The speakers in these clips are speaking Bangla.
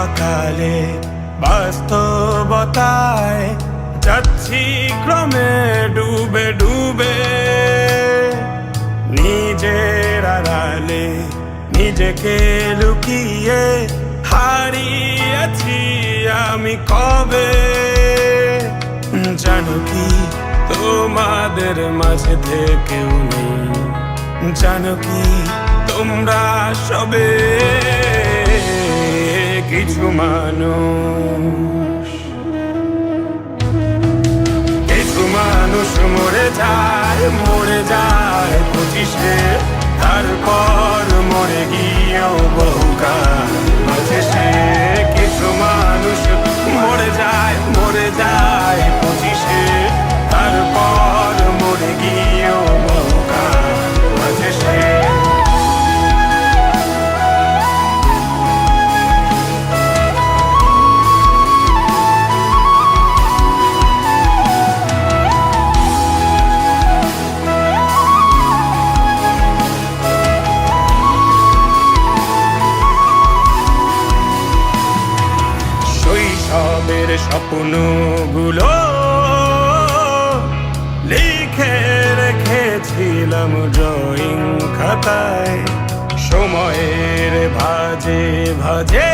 সকালে বাস্তবতায় যাচ্ছি ক্রমে ডুবে ডুবে, নিজের আড়ালে নিজেকে লুকিয়ে হারিয়েছি আমি কবে। জানো কি তোমাদের মাঝে থেকেও নেই, জানো কি তোমরা সবে কিছু মানুষ, কিছু মানুষ মরে যায় 25-এ, তারপর মরে গিয়েও বহুকাল আছে সে। কিছু মানুষ মরে যায় 25-এ, তারপর মরে গিয়েও বহুকাল আছে সে। শৈশবের স্বপ্নগুলো লিখে রেখেছিলাম ড্রয়িং খাতায়, সময়ের ভাজে ভাজে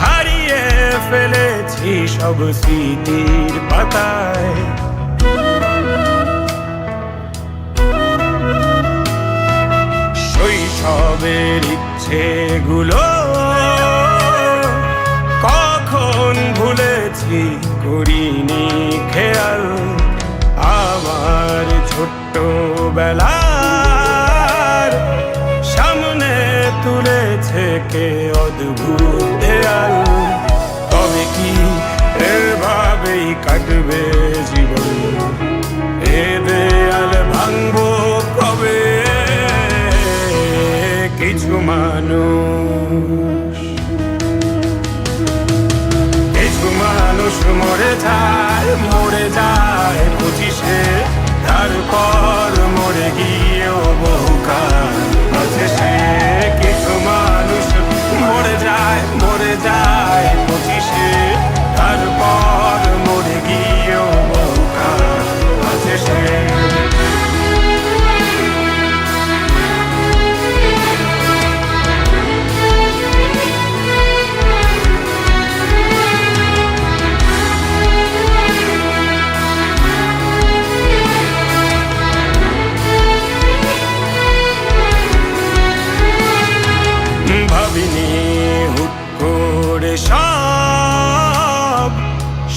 হারিয়ে ফেলেছি সব স্মৃতির পাতায়। শৈশবের ইচ্ছেগুলো কখন ভুলেছি করিনি খেয়াল, আমার ছোট্ট বেলার সামনে তুলেছে কে অদ্ভুত দেয়াল। তবে কি এভাবেই কাটবে জীবন, এ দেয়াল ভাঙবো কবে? কিছু মানুষ, কিছু মানুষ মরে যায় 25-এ, তারপর মরে গিয়েও বহুকাল আছে সে। কিছু মানুষ মরে যায় 25-এ, তারপর মরে গিয়েও বহুকাল আছে সে। ভাবিনি হুট করে সব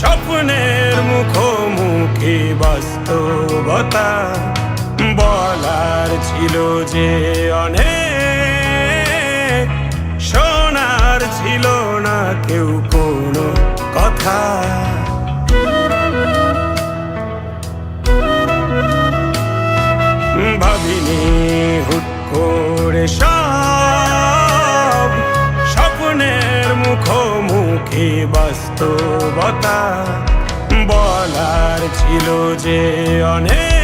স্বপ্নের মুখোমুখি বাস্তবতা, বলার ছিল যে অনেক, শোনার ছিল না কেউ কোনো কথা। ভাবিনি হুট করে সব স্বপ্নের মুখোমুখি বাস্তবতা, বলার ছিল যে অনেক,